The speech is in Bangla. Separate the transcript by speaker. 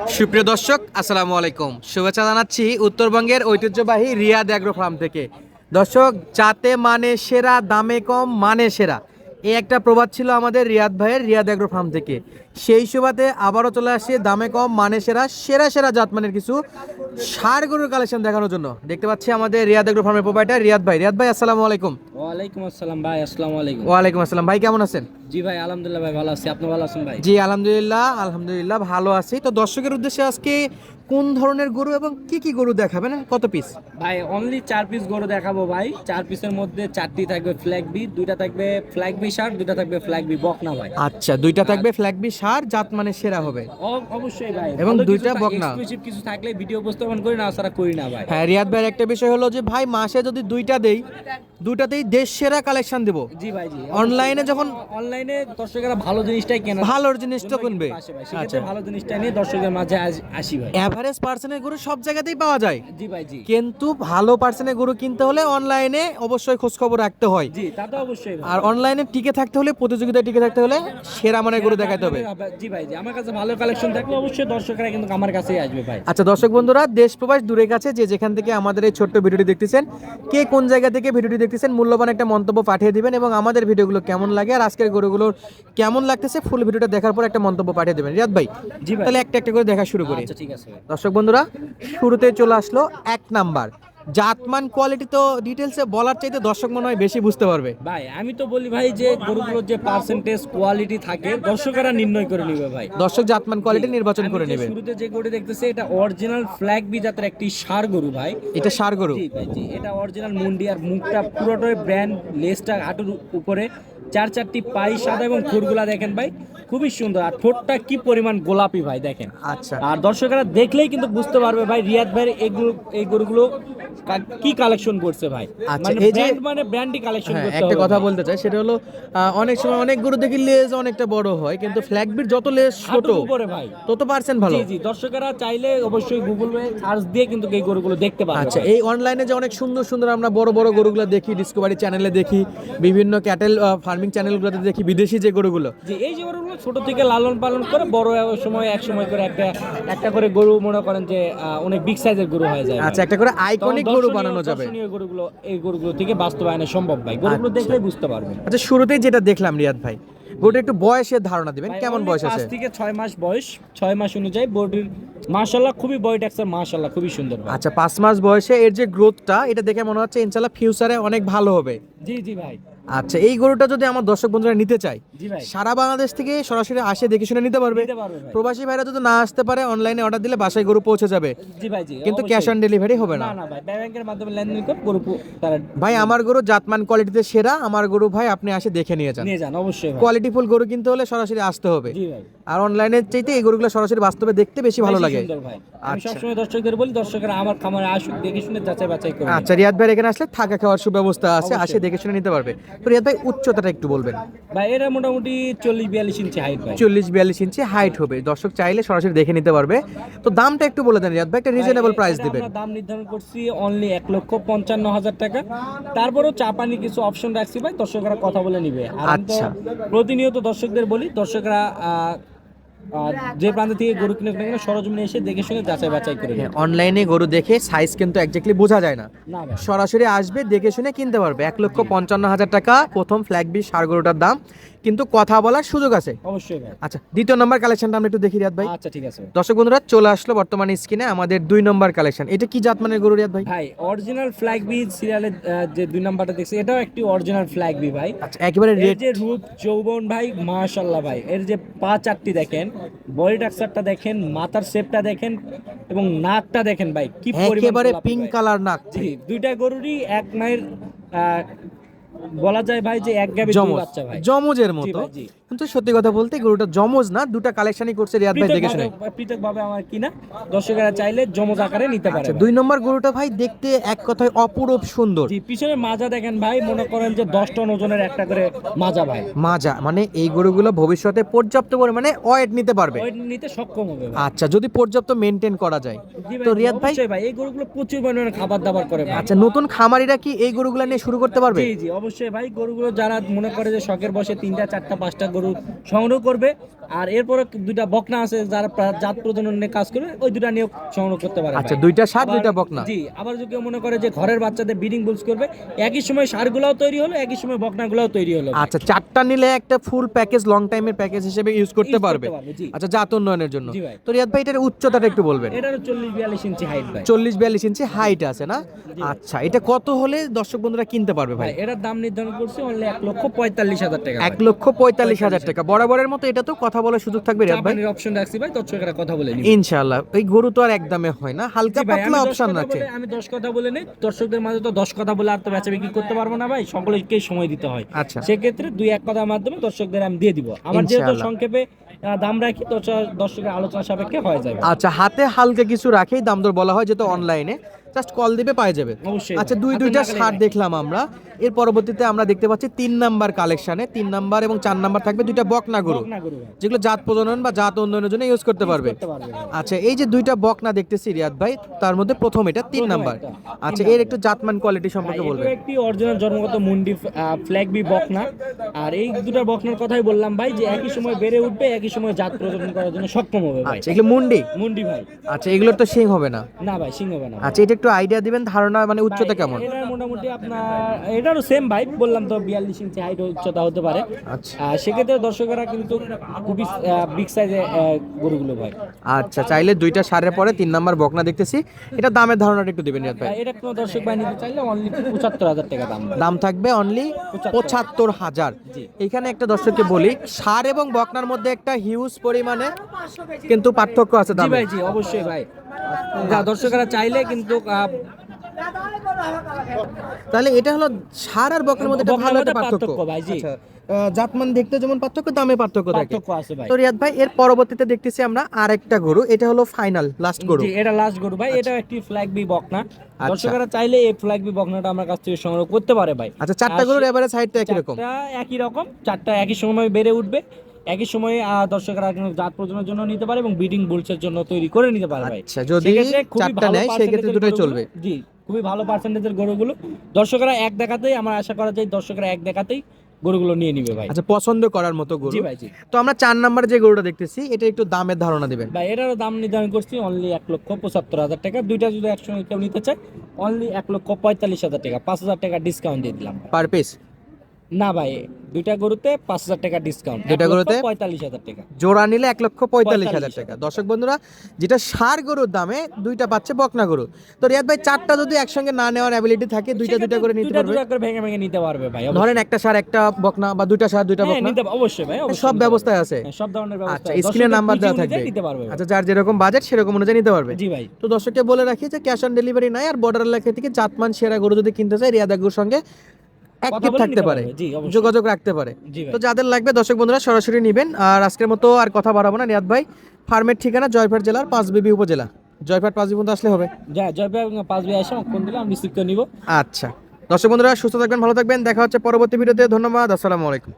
Speaker 1: সুপ্রিয় দর্শক, আসসালামু আলাইকুম। শুভেচ্ছা জানাচ্ছি উত্তরবঙ্গের ঐতিহ্যবাহী রিয়াদ অ্যাগ্রো ফার্ম থেকে। দর্শক, যাতে মানে সেরা, দামে কম, মানে সেরা, এই একটা প্রবাদ ছিল আমাদের রিয়াদ ভাইয়ের রিয়াদ অ্যাগ্রো ফার্ম থেকে। সেই সুবাদে আবারও চলে আসছে দামে কম, মানে সেরা, সেরা সেরা জাতমানের কিছু ষাঁড় গরুর কালেকশন দেখানোর জন্য। দেখতে পাচ্ছি আমাদের রিয়াদ অ্যাগ্রো ফার্মের প্রোপাইটার রিয়াদ ভাই। রিয়াদ ভাই, আসসালামু আলাইকুম।
Speaker 2: ওয়ালাইকুম আসসালাম ভাই। আসসালামু আলাইকুম।
Speaker 1: ওয়ালাইকুম আসসালাম ভাই, কেমন আছেন?
Speaker 2: জি ভাই, আলহামদুলিল্লাহ ভাই, ভালো আছি। আপনি ভালো আছেন ভাই?
Speaker 1: জি আলহামদুলিল্লাহ, আলহামদুলিল্লাহ ভালো আছি। তো দর্শকের উদ্দেশ্যে আজকে কোন ধরনের গরু এবং কি কি গরু দেখাবেন, কত পিস?
Speaker 2: ভাই অনলি 4 পিস গরু দেখাবো ভাই। 4 পিসের মধ্যে 4টি থাকবে ফ্ল্যাগ বি, 2টা থাকবে ফ্ল্যাগ বি ষাঁড়, 2টা থাকবে ফ্ল্যাগ বি বকনা ভাই।
Speaker 1: আচ্ছা, দুইটা থাকবে ফ্ল্যাগবি সার, জাত মানে সেরা হবে।
Speaker 2: অবশ্যই ভাই।
Speaker 1: এবং
Speaker 2: ভালো
Speaker 1: দুইটা
Speaker 2: কিছু
Speaker 1: বকনা।
Speaker 2: এক্সক্লুসিভ কিছু থাকলে ভিডিও উপস্থাপন করি, না ছাড়া করি না ভাই।
Speaker 1: হ্যাঁ, রিয়াদ ভাইয়ের একটা বিষয় হলো যে ভাই মাসে যদি দুইটা দেই, দুইটাতেই দেশ সেরা কালেকশন দেব।
Speaker 2: জি ভাই, জি।
Speaker 1: অনলাইনে যখন
Speaker 2: অনলাইনে দর্শকেরা ভালো জিনিসটাই কেনে,
Speaker 1: ভালোর জিনিস তো কিনবে।
Speaker 2: সেক্ষেত্রে ভালো জিনিসটা নিয়ে দর্শকের মাঝে আসি ভাই।
Speaker 1: এভারেজ পার্সেন্টের গরু সব জায়গাতেই পাওয়া যায়,
Speaker 2: জি ভাই, জি।
Speaker 1: কিন্তু ভালো পার্সেন্টের গরু কিনতে হলে অনলাইনে অবশ্যই খোঁজ খবর রাখতে হয়।
Speaker 2: জি, তা তো অবশ্যই ভাই।
Speaker 1: আর অনলাইনে টিকে থাকতে হলে, প্রতিযোগিতায় টিকে থাকতে হলে সেরা মানের গরু দেখাতে হবে।
Speaker 2: জি ভাই, জি। আমার কাছে ভালো কালেকশন থাকলে অবশ্যই দর্শকরা কিন্তু আমার কাছেই আসবে ভাই।
Speaker 1: আচ্ছা দর্শক বন্ধুরা, দেশ প্রবাস দূরে কাছে যে যেখান থেকে আমাদের এই ছোট্ট ভিডিওটি দেখতেছেন, কে কোন জায়গা থেকে ভিডিওটি দেখতেছেন, মূল্যবান একটা মন্তব্য পাঠিয়ে দিবেন এবং আমাদের ভিডিওগুলো কেমন লাগে আর আজকের গরুগুলোর কেমন লাগতেছে ফুল ভিডিওটা দেখার পর একটা মন্তব্য পাঠিয়ে দেবেন। রিয়াদ ভাই,
Speaker 2: জি ভাই।
Speaker 1: তাহলে একটা একটা করে দেখা শুরু করি।
Speaker 2: আচ্ছা, ঠিক আছে ভাই।
Speaker 1: দর্শক বন্ধুরা, শুরুতে চলে আসলো এক নাম্বার জাতমান। কোয়ালিটি তো ডিটেলসে বলার চাইতে দর্শক মনে হয় বেশি বুঝতে পারবে।
Speaker 2: ভাই আমি তো বলি ভাই যে গরুগুলোর যে পার্সেন্টেজ কোয়ালিটি থাকে দর্শকরা নির্ণয় করে নিবে ভাই।
Speaker 1: দর্শক জাতমান কোয়ালিটি নির্বাচন করে
Speaker 2: আমি যে
Speaker 1: নেবে।
Speaker 2: শুরুতে যে গরু দেখতেছি এটা অরিজিনাল ফ্ল্যাগ বি জাতের একটি ষাঁড় গরু ভাই।
Speaker 1: এটা ষাঁড় গরু।
Speaker 2: জি ভাই, জি। এটা অরিজিনাল মুন্ডি, আর মুখটা পুরোটাই ব্র্যান্ড, লেজটা হাঁটুর উপরে, 4-4টি পাই সাদা এবং খুরগুলা দেখেন ভাই, খুবই সুন্দর। আর ঠোঁটটা কি পরিমাণ গোলাপি ভাই দেখেন।
Speaker 1: আচ্ছা,
Speaker 2: আর দর্শকরা দেখলেই কিন্তু বুঝতে পারবে ভাই রিয়াদ ভাইয়ের এই গরুগুলো কি কালেকশন করছে ভাই।
Speaker 1: আচ্ছা,
Speaker 2: মানে
Speaker 1: এই যে
Speaker 2: ব্র্যান্ডই কালেকশন
Speaker 1: হ্যাঁ,
Speaker 2: করতে
Speaker 1: একটা
Speaker 2: হবে
Speaker 1: কথা
Speaker 2: ভাই।
Speaker 1: বলতে চাই, সেটা হলো অনেক সময় অনেক গরু দেখি লেজ অনেকটা বড় হয়, কিন্তু ফ্ল্যাগবির যত লেজ ছোট
Speaker 2: হাঁটুর উপরে ভাই।
Speaker 1: তত পার্সেন্ট ভালো।
Speaker 2: জি, জি। দর্শকরা চাইলে অবশ্যই গুগলে সার্চ দিয়ে কিন্তু এই গরুগুলো দেখতে পারবে।
Speaker 1: আচ্ছা, এই অনলাইনে যে অনেক সুন্দর সুন্দর আমরা বড় বড় গরুগুলো দেখি, ডিসকভারি চ্যানেলে দেখি, বিভিন্ন ক্যাটেল ফার্মিং চ্যানেলগুলোতে দেখি, বিদেশি যে গরুগুলো,
Speaker 2: যে এই যে গরুগুলো ছোট থেকে লালন পালন করে বড় সময় এক সময় করে একটা একটা করে গরু মনে করেন যে অনেক বিগ সাইজের গরু হয়ে যায়।
Speaker 1: আচ্ছা, একটা করে আইকনিক গরু বানানো যাবে।
Speaker 2: গরুগুলো, এই গরুগুলো থেকে বাস্তবায়নে সম্ভব ভাই। গরুগুলো দেখলেই বুঝতে পারবেন।
Speaker 1: আচ্ছা, শুরুতেই যেটা দেখলাম রিয়াদ ভাই, গরুটা একটু বয়সের ধারণা দিবেন, কেমন বয়স আছে?
Speaker 2: 5 থেকে 6 মাস বয়স। 6 মাস অনুযায়ী বডির মাশাআল্লাহ খুবই বডি টেক্সচার মাশাআল্লাহ খুবই সুন্দর ভাই।
Speaker 1: আচ্ছা, 5 মাস বয়সে এর যে গ্রোথটা, এটা দেখে মনে হচ্ছে ইনশাআল্লাহ ফিউচারে অনেক ভালো হবে।
Speaker 2: জি, জি ভাই।
Speaker 1: আচ্ছা, এই গরুটা যদি আমার দর্শক বন্ধুরা নিতে চায়,
Speaker 2: জি ভাই।
Speaker 1: সারা বাংলাদেশ থেকে সরাসরি আসে দেখে শুনে নিতে পারবে।
Speaker 2: নিতে পারবে ভাই।
Speaker 1: প্রবাসী ভাইরা যদি না আসতে পারে, অনলাইনে অর্ডার দিলে বাসায় গরু পৌঁছে যাবে,
Speaker 2: জি ভাই, জি।
Speaker 1: কিন্তু
Speaker 2: অবশ্যই।
Speaker 1: ক্যাশ অন ডেলিভারি হবে না।
Speaker 2: না, না ভাই, ব্যাংকের মাধ্যমে লেনদেন করে গরু তারা
Speaker 1: ভাই আমার গরু জাতমান কোয়ালিটিতে সেরা, আমার গরু ভাই আপনি আসে দেখে নিয়ে যান।
Speaker 2: নিয়ে যান অবশ্যই ভাই।
Speaker 1: কোয়ালিটি ফুল গরু কিনতে হলে সরাসরি আসতে হবে।
Speaker 2: জি ভাই।
Speaker 1: আর অনলাইনের চাইতে এই গরুগুলো সরাসরি বাস্তবে দেখতে বেশি ভালো
Speaker 2: বেশি
Speaker 1: লাগে।
Speaker 2: সুন্দর ভাই। আমি
Speaker 1: আচ্ছা।
Speaker 2: সবসময় দর্শকদের বলি দর্শকরা আমার খামারে আসুক, দেখে শুনে যাচাই বাছাই করে।
Speaker 1: আচ্ছা, রিয়াদ ভাই এখানে আসলে থাকা খাওয়ার সুব্যবস্থা আছে,
Speaker 2: অবশ্যই।
Speaker 1: আসে দেখে শুনে নিতে পারবে। তো রিয়াদ ভাই উচ্চতাটা একটু বলবেন।
Speaker 2: ভাই এরা মোটামুটি 40-42 ইঞ্চি হাইট ভাই।
Speaker 1: 40-42 ইঞ্চি হাইট হবে, দর্শক চাইলে সরাসরি দেখে নিতে পারবে। তো দামটা একটু বলে দেন রিয়াদ ভাই, একটা রিজনেবল প্রাইস
Speaker 2: এটা
Speaker 1: দিবেন।
Speaker 2: আমরা দাম নির্ধারণ করছি অনলি 1,55,000 টাকা। তারপরেও চাপানি কিছু অপশন রাখছি ভাই, দর্শকরা কথা বলে নিবে। আর আমি তো
Speaker 1: আচ্ছা।
Speaker 2: প্রতিনিয়ত দর্শকদের বলি দর্শকরা যে প্রান্ত থেকে গরু কিনে কিনে সরজমিনে এসে দেখে শুনে যাচাই বাছাই করে নেবে।
Speaker 1: অনলাইনে গরু দেখে সাইজ কিন্তু একজাক্টলি বোঝা যায় না,
Speaker 2: না ভাই।
Speaker 1: সরাসরি আসবে দেখে শুনে কিনতে পারবে। 1,55,000 টাকা প্রথম ফ্ল্যাগবি ষাঁড় গরুটার দাম, কিন্তু কথা বলার সুযোগ আছে।
Speaker 2: অবশ্যই ভাই।
Speaker 1: আচ্ছা, দ্বিতীয় নম্বর কালেকশনটা আমরা একটু দেখি রিয়াদ ভাই।
Speaker 2: আচ্ছা, ঠিক আছে।
Speaker 1: দর্শক বন্ধুরা, চলে আসলো বর্তমানে স্ক্রিনে আমাদের 2 নম্বর কালেকশন। এটা কি জাতমানের গরু রিয়াদ ভাই?
Speaker 2: ভাই অরিজিনাল ফ্ল্যাগ বি সিরিয়ালের যে 2 নাম্বারটা দেখছি এটাও একটি অরিজিনাল ফ্ল্যাগ বি ভাই।
Speaker 1: আচ্ছা, একেবারে
Speaker 2: এর
Speaker 1: রেড।
Speaker 2: যে রূপ যৌবন ভাই মাশাআল্লাহ ভাই, এর যে পা চারটি দেখেন, বডি স্ট্রাকচারটা দেখেন, মাথার শেপটা দেখেন এবং নাকটা দেখেন ভাই, কি পরিমাণ
Speaker 1: একেবারে
Speaker 2: গোলাপি
Speaker 1: পিঙ্ক
Speaker 2: ভাই।
Speaker 1: কালার নাক।
Speaker 2: জি, দুইটা গরুরই এক মায়ের বলা যায় ভাই যে এক গাবে দুই
Speaker 1: জমজ,
Speaker 2: বাচ্চা ভাই।
Speaker 1: জমজের
Speaker 2: জি
Speaker 1: মতো।
Speaker 2: ভাই, জি।
Speaker 1: কিন্তু সত্যি কথা বলতে গরুটা জমজ না, দুটা কালেকশনই করছে রিয়াদ ভাই দেখে শুনে।
Speaker 2: পৃথকভাবে আমার কিনা, দর্শকেরা চাইলে জমজ আকারে নিতে পারে
Speaker 1: আচ্ছা,
Speaker 2: ভাই।
Speaker 1: 2 নম্বর গরুটা ভাই দেখতে এক কথায় অপরূপ সুন্দর।
Speaker 2: জি, পিছনে মাজা দেখেন ভাই, মনে করেন যে 10 টন ওজনের একটা করে মাজা ভাই।
Speaker 1: মাজা মানে এই গরুগুলো ভবিষ্যতে পর্যাপ্ত পরিমাণে ওয়েট নিতে পারবে।
Speaker 2: ওয়েট নিতে সক্ষম হবে ভাই।
Speaker 1: আচ্ছা, যদি পর্যাপ্ত মেনটেন করা যায়।
Speaker 2: জি
Speaker 1: তো
Speaker 2: ভাই,
Speaker 1: রিয়াদ ভাই,
Speaker 2: অবশ্যই ভাই এই গরুগুলো প্রচুর পরিমাণে খাবার দাবার করে ভাই।
Speaker 1: আচ্ছা, নতুন খামারিরা কি এই গরুগুলো নিয়ে শুরু করতে পারবে?
Speaker 2: জি, জি, অবশ্যই ভাই। গরুগুলো যারা মনে করে যে শখের বসে 3টা 4টা 5টা গরু সংগ্রহ করবে, আর এরপরে দুইটা বকনা আছে যারা জাত প্রজনন নিয়ে কাজ করে, ওই দুটা নিয়ে সংগ্রহ করতে পারে
Speaker 1: আচ্ছা
Speaker 2: ভাই।
Speaker 1: দুইটা ষাঁড়
Speaker 2: আবার-
Speaker 1: দুইটা বকনা।
Speaker 2: জি, আবার যদি কেউ মনে করে যে ঘরের বাচ্চাদের ব্রিডিং বুলস করবে, একই সময় ষাঁড়গুলাও তৈরি হলো, একই সময় বকনাগুলাও তৈরি হলো ভাই।
Speaker 1: আচ্ছা চারটা নিলে একটা ফুল প্যাকেজ লং টাইমের প্যাকেজ হিসেবে ইউজ করতে
Speaker 2: Use
Speaker 1: পারবে।
Speaker 2: জি।
Speaker 1: আচ্ছা জাত উন্নয়নের জন্য।
Speaker 2: জি ভাই।
Speaker 1: তো রিয়াদ ভাই এটার উচ্চতাটা একটু বলবেন।
Speaker 2: এটারও 40-42 ইঞ্চি হাইট ভাই।
Speaker 1: 40-42 ইঞ্চি হাইট আছে না? আচ্ছা এটা কত হলে দর্শক বন্ধুরা কিনতে পারবে ভাই?
Speaker 2: ভাই এটার দাম নির্ধারণ করছি অনলি 1,45,000 টাকা।
Speaker 1: 1,45,000 টাকা। বরাবরের মতো এটা তো কথা বলার সুযোগ থাকবে রিয়াদ ভাই?
Speaker 2: চাপানির অপশন রাখছি ভাই, দর্শকেরা কথা বলে নিবে।
Speaker 1: ইনশাআল্লাহ। এই গরু তো আর একদমে হয় না, হালকা
Speaker 2: জি ভাই,
Speaker 1: পাতলা
Speaker 2: আমি 10
Speaker 1: অপশন
Speaker 2: কথা
Speaker 1: রাখছে।
Speaker 2: বলে- আমি 10 কথা বলে নেই, দর্শকদের মাঝে তো 10 কথা বলে আর তো বেচা বিক্রি করতে পারবো না ভাই, সকলকে সময় দিতে হয়।
Speaker 1: আচ্ছা
Speaker 2: সেক্ষেত্রে 2-1 কথার মাধ্যমে দর্শকদের আমি দিয়ে দিব। আমার যেহেতু
Speaker 1: ইনশাআল্লাহ।
Speaker 2: সংক্ষেপে দাম রাখি, তো দর্শকের আলোচনা সাপেক্ষে হয়ে যাবে।
Speaker 1: আচ্ছা হাতে হালকা কিছু রাখেই দাম দর বলা হয়, যেহেতু অনলাইনে জাস্ট কল দিবে পাওয়া যাবে।
Speaker 2: অবশ্যই
Speaker 1: আচ্ছা
Speaker 2: ভাই।
Speaker 1: দুইটা
Speaker 2: হাতের নাগালে
Speaker 1: শার্ট
Speaker 2: রাখি।
Speaker 1: দেখলাম আমরা। এর পরবর্তীতে আমরা দেখতে পাচ্ছি 3 নাম্বার কালেকশনে 3 নাম্বার এবং 4 নাম্বার থাকবে দুইটা বকনা গরু,
Speaker 2: বকনা গরু ভাই।
Speaker 1: যেগুলো জাত প্রজনন বা জাত উন্নয়নের জন্য ইউজ করতে পারবে।
Speaker 2: করতে পারবে ভাই।
Speaker 1: আচ্ছা এই যে দুইটা বকনা দেখতেছি রিয়াদ ভাই, তার মধ্যে প্রথম এটা 3
Speaker 2: প্রথম
Speaker 1: নাম্বার।
Speaker 2: একটা,
Speaker 1: আচ্ছা
Speaker 2: 3
Speaker 1: এর একটু জাতমান কোয়ালিটি সম্পর্কে
Speaker 2: ভাই,
Speaker 1: বলবেন।
Speaker 2: এটাও একটি অরিজিনাল জন্মগত মুন্ডি ফ্ল্যাগ বি বকনা। আর এই দুটো বকনার কথাই বললাম ভাই, যে একই সময় বেড়ে উঠবে, একই সময় জাত প্রজনন করার জন্য সক্ষম হবে ভাই।
Speaker 1: আচ্ছা এগুলো মুন্ডি।
Speaker 2: মুন্ডি ভাই।
Speaker 1: আচ্ছা এগুলোর তো সিং হবে না।
Speaker 2: না ভাই, সিংহ হবে না।
Speaker 1: আচ্ছা এটা একটু আইডিয়া দিবেন, ধারণা মানে উচ্চতা
Speaker 2: ভাই,
Speaker 1: কেমন?
Speaker 2: এটার মোটামুটি আপনার এটারও সেম ভাই, বললাম তো 42 ইঞ্চি হাইট উচ্চতা হতে পারে।
Speaker 1: আচ্ছা
Speaker 2: সেক্ষেত্রে দর্শকেরা কিন্তু খুবই বিগ সাইজের গরুগুলো ভাই।
Speaker 1: আচ্ছা চাইলে দুইটা সারের পরে 3 নাম্বার বকনা দেখতেছি, এটা দামের ধারণাটা একটু দিবেন রিয়াদ ভাই।
Speaker 2: এটা কোনো দর্শক ভাই নিতে চাইলে অনলি 75,000 টাকা দাম ভাই।
Speaker 1: দাম থাকবে অনলি 75,000।
Speaker 2: জি।
Speaker 1: এখানে একটা দর্শককে বলি, সার এবং বকনার মধ্যে একটা হিউজ পরিমাণে কিন্তু পার্থক্য আছে
Speaker 2: জি
Speaker 1: দামে।
Speaker 2: ভাই, জি অবশ্যই ভাই। দর্শকেরা চাইলে কিন্তু
Speaker 1: তাহলে এটা হলো সার আর বকনার মধ্যে একটা
Speaker 2: বকনার
Speaker 1: ভালো একটা
Speaker 2: মধ্যে
Speaker 1: পার্থক্য
Speaker 2: পার্থক্য ভাই, জি।
Speaker 1: আচ্ছা জাতমান দেখতে যেমন পার্থক্য, দামে পার্থক্য থাকে।
Speaker 2: পার্থক্য আছে ভাই।
Speaker 1: তো রিয়াদ ভাই এর পরবর্তীতে দেখতেছি আমরা আরেকটা গরু, এটা হলো ফাইনাল লাস্ট গরু।
Speaker 2: জি, এটা লাস্ট গরু ভাই। এটা একটি ফ্ল্যাগ বি বকনা। দর্শকেরা চাইলে এই ফ্ল্যাগ বি বকনাটা আমার কাছ থেকে সংগ্রহ করতে পারে ভাই।
Speaker 1: আচ্ছা চারটা গরুর এভারেজ হাইট একই রকম।
Speaker 2: চারটা একই রকম, চারটা একই সময় বেড়ে উঠবে, একই সময়ে দর্শকরা কিন্তু জাত প্রজননের জন্য নিতে পারে এবং ব্রিডিং বুলসের জন্য তৈরি করে নিতে পারে ভাই।
Speaker 1: আচ্ছা যদি
Speaker 2: সেক্ষেত্রে খুবই
Speaker 1: চারটা
Speaker 2: ভালো
Speaker 1: নেয় সেক্ষেত্রে
Speaker 2: percentage-এর
Speaker 1: দুটোই
Speaker 2: গরুগুলো-
Speaker 1: চলবে।
Speaker 2: জি, খুবই ভালো পার্সেন্টেজের গরুগুলো দর্শকরা এক দেখাতেই, আমার আশা করা যায় দর্শকরা এক দেখাতেই গরুগুলো নিয়ে নিবে ভাই।
Speaker 1: আচ্ছা পছন্দ করার মতো গরু।
Speaker 2: জি ভাই, জি
Speaker 1: তো আমরা 4 নাম্বার যে গরুটা দেখতেছি, এটা একটু দামের ধারণা দিবেন।
Speaker 2: ভাই। এটারও দাম নির্ধারণ করছি অনলি 1,75,000 টাকা। দুইটা যদি একসঙ্গে কেউ নিতে চায় অনলি 1,45,000 টাকা, 5,000 টাকা ডিসকাউন্ট দিয়ে দিলাম ভাই।
Speaker 1: পার পিস
Speaker 2: না ভাই, দুইটা গরুতে 5,000 টাকা ডিসকাউন্ট,
Speaker 1: দুইটা গরুতে
Speaker 2: 45,000 টাকা।
Speaker 1: জোড়া নিলে 1,45,000 টাকা। দর্শক বন্ধুরা যেটা সার গরুর দামে দুইটা পাচ্ছে বকনা গরু। তো রিয়াদ ভাই চারটা যদি একসঙ্গে না নেওয়ার অ্যাবিলিটি থাকে, দুইটা দুইটা করে নিতে
Speaker 2: দুইটা
Speaker 1: পারবে।
Speaker 2: দুইটা করে ভেঙে ভেঙে নিতে পারবে ভাই।
Speaker 1: ধরেন একটা সার একটা বকনা বা দুইটা সার দুইটা
Speaker 2: হ্যাঁ,
Speaker 1: বকনা,
Speaker 2: নিতে অবশ্যই ভাই, অবশ্যই
Speaker 1: সব
Speaker 2: নিতে
Speaker 1: ব্যবস্থায়
Speaker 2: পারবে।
Speaker 1: আছে।
Speaker 2: হ্যাঁ, সব ধরনের ব্যবস্থা
Speaker 1: আচ্ছা
Speaker 2: আছে।
Speaker 1: স্ক্রিনে
Speaker 2: দর্শকের
Speaker 1: নাম্বার
Speaker 2: পুঁজি
Speaker 1: দেওয়া
Speaker 2: অনুযায়ী
Speaker 1: থাকবে।
Speaker 2: নিতে পারবে ভাই।
Speaker 1: আচ্ছা যার যেরকম বাজেট সেরকম অনুযায়ী নিতে পারবে।
Speaker 2: জি ভাই।
Speaker 1: তো দর্শককে বলে রাখি যে ক্যাশ অন ডেলিভারি নাই, আর বর্ডার এলাকা থেকে জাতমান সেরা গরু যদি কিনতে চায় রিয়াদ আগুর সঙ্গে অ্যাক্টিভ
Speaker 2: বলে
Speaker 1: থাকতে
Speaker 2: নিতে
Speaker 1: পারে,
Speaker 2: পারবে। জি, অবশ্যই।
Speaker 1: যোগাযোগ রাখতে পারে।
Speaker 2: জি ভাই।
Speaker 1: তো যাদের লাগবে দর্শক বন্ধুরা সরাসরি নেবেন। আর আজকের মতো আর কথা বাড়াবো না, রিয়াদ ভাই ফার্মের ঠিকানা জয়পুরহাট জেলার পাঁচবিবি উপজেলা, জয়পুরহাট পাঁচবিবি পর্যন্ত আসলে হবে।
Speaker 2: যা জয়পুর পাঁচ বিয়ে আসে ফোন দিলে আমি রিসিভ করে নিব।
Speaker 1: আচ্ছা দর্শক বন্ধুরা সুস্থ থাকবেন, ভালো থাকবেন, দেখা হচ্ছে পরবর্তী ভিডিওতে। ধন্যবাদ, আসসালামু আলাইকুম।